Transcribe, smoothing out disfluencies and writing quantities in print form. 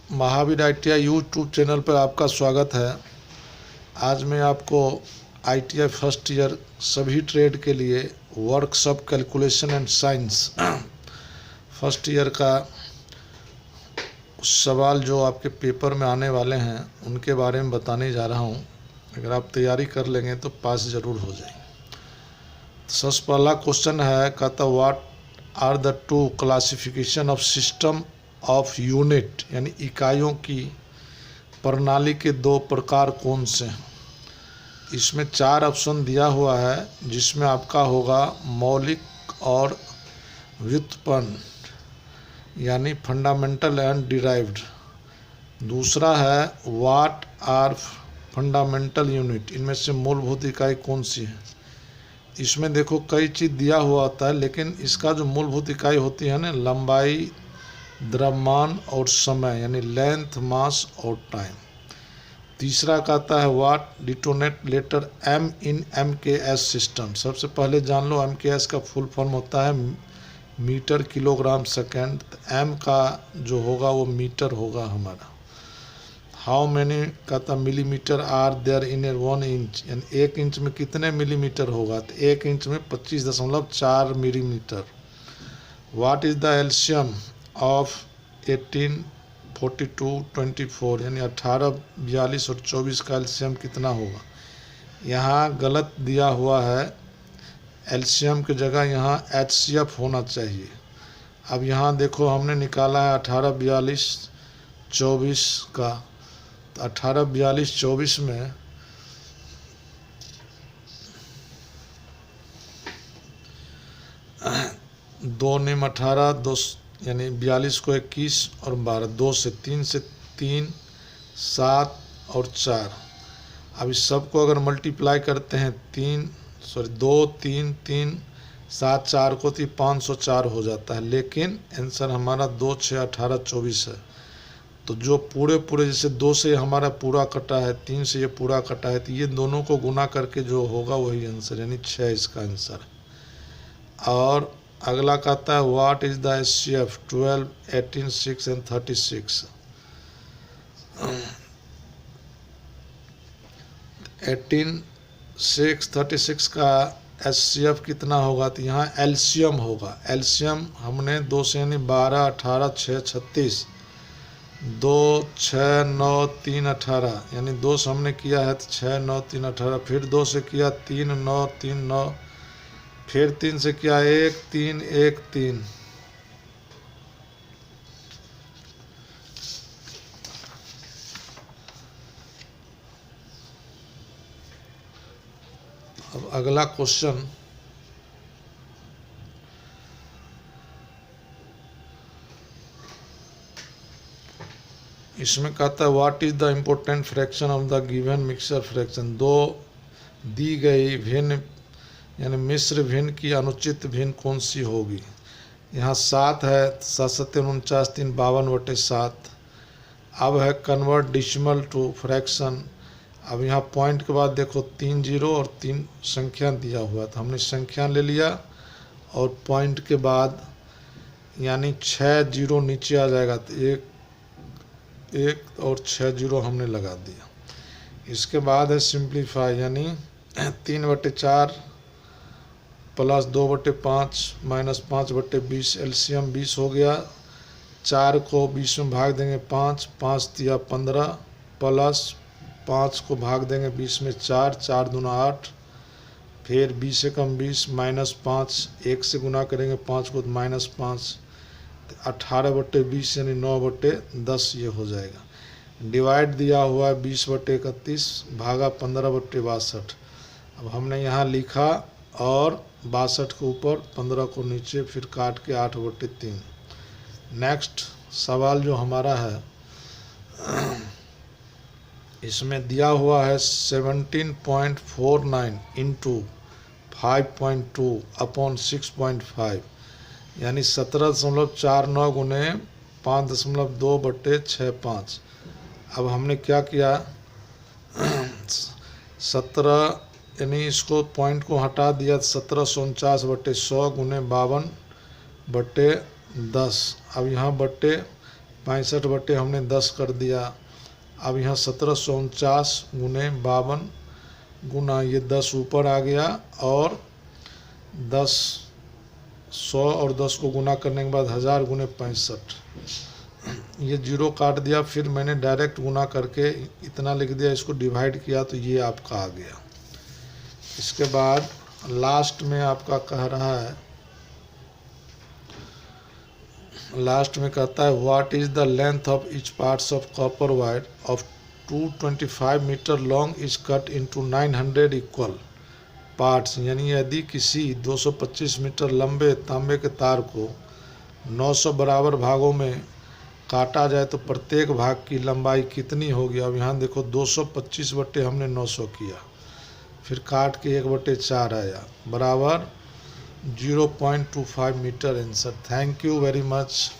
Mahavir ITI YouTube channel पर आपका स्वागत है। आज मैं आपको ITI फर्स्ट ईयर सभी ट्रेड के लिए workshop calculation and science first year का सवाल जो आपके पेपर में आने वाले हैं उनके बारे में बताने जा रहा हूं। अगर आप तैयारी कर लेंगे तो पास ज़रूर हो जाएंगे। सबसे पहला क्वेश्चन है, कहता what are the two classification of system of unit, यानी इकाइयों की प्रणाली के दो प्रकार कौन से हैं। इसमें 4 ऑप्शन दिया हुआ है, जिसमें आपका होगा मौलिक और व्युत्पन्न, यानी फंडामेंटल एंड डिराइव्ड। दूसरा है व्हाट आर फंडामेंटल यूनिट, इनमें से मूलभूत इकाई कौन सी है। इसमें देखो कई चीज़ दिया हुआ होता है, लेकिन इसका जो मूलभूत इकाई होती है ना, लंबाई, द्रव्यमान और समय, यानी लेंथ, मास और टाइम। तीसरा कहता है what denote letter M in MKS system. सबसे पहले जान लो MKS का फुल फॉर्म होता है मीटर किलोग्राम सेकेंड। एम का जो होगा वो मीटर होगा हमारा। हाउ मैनी कहता millimetre are there in 1 inch, यानी 1 इंच में कितने मिलीमीटर होगा, तो 1 इंच में 25.4 millimetre. What is the LCM of 18, 42, 24, यानी 18, 42 और 24 का एलसीएम कितना होगा। यहाँ गलत दिया हुआ है, एलसीएम की जगह यहाँ HCF होना चाहिए। अब यहाँ देखो हमने निकाला है 18, 42, 24 का, तो 18, 42, 24 में दो निम 18, दो यानी 42 को 21 और 12, 2 से 3 से 3, 7 और 4। अब इस सब को अगर मल्टीप्लाई करते हैं 2, 3, 3, 7, 4 को, तो 504 हो जाता है। लेकिन आंसर हमारा 2, 6, 18, 24 है। तो जो पूरे जैसे 2 से हमारा पूरा कटा है, 3 से ये पूरा कटा है, तो ये दोनों को गुना करके जो होगा वही आंसर, यानी 6 इसका आंसर है। और अगला कहता है what is the HCF 12, 18, 6 and 36। 18, 6, 36 का HCF कितना होगा, तो यहाँ एलसीएम होगा। एलसीएम हमने 2 से यानी 12, 18, 6, 36, 2, 6, 9, 3, 18, यानी 2 से हमने किया है तो 6, 9, 3, 18, फिर 2 से किया 3, 9, 3, 9, फिर 3 से किया 1, 3, 1, 3। अब अगला क्वेश्चन, इसमें कहता है what is the important fraction of the given mixer fraction. दो दी गई भिन्न यानी मिश्र भिन्न की अनुचित भिन्न कौन सी होगी। यहाँ 7 है, 7, 7, 49, 3, 52/7। अब है कन्वर्ट डिसिमल टू फ्रैक्शन। अब यहाँ पॉइंट के बाद देखो 3 0 और 3 संख्या दिया हुआ था, हमने संख्या ले लिया और पॉइंट के बाद यानी 6 0 नीचे आ जाएगा, तो 1 और 6 0 हमने लगा दिया। इसके बाद है सिंप्लीफाई, यानी 3/4 प्लस 2/5 माइनस 5/20, एलसीएम 20 हो गया। 4 को 20 में भाग देंगे 5, 5 दिया 15, प्लस 5 को भाग देंगे 20 में 4, 4 दूना 8, फिर 20 से कम 20, माइनस 5, 1 से गुना करेंगे 5 को, माइनस 5, 18/20 यानी 9/10 ये हो जाएगा। डिवाइड दिया हुआ है 20/31, भागा 15/62। अब हमने यहाँ लिखा और 62 को ऊपर, 15 को नीचे, फिर काट के 8/3। नेक्स्ट सवाल जो हमारा है, इसमें दिया हुआ है 17.49 इंटू 5.2 अपॉन 6.5, यानी 17.49 गुने 5.2/65। अब हमने क्या किया 17 यानी इसको पॉइंट को हटा दिया, 1749/100 गुने 52/10। अब यहाँ बट्टे 65 बटे हमने 10 कर दिया। अब यहाँ 1749 गुने 52 गुना ये 10 ऊपर आ गया और 10 100 और 10 को गुना करने के बाद 1000 गुने 65, ये जीरो काट दिया। फिर मैंने डायरेक्ट गुना करके इतना लिख दिया, इसको डिवाइड किया तो ये आपका आ गया। इसके बाद लास्ट में आपका कह रहा है, लास्ट में कहता है what is the length of each parts of copper wire of 225 metre long is cut into 900 equal parts. यानी यदि किसी 225 मीटर लंबे तांबे के तार को 900 बराबर भागों में काटा जाए तो प्रत्येक भाग की लंबाई कितनी होगी। अब यहाँ देखो 225 बटे हमने 900 किया, फिर काट के 1/4 आया बराबर 0.25 metre answer. Thank you very much.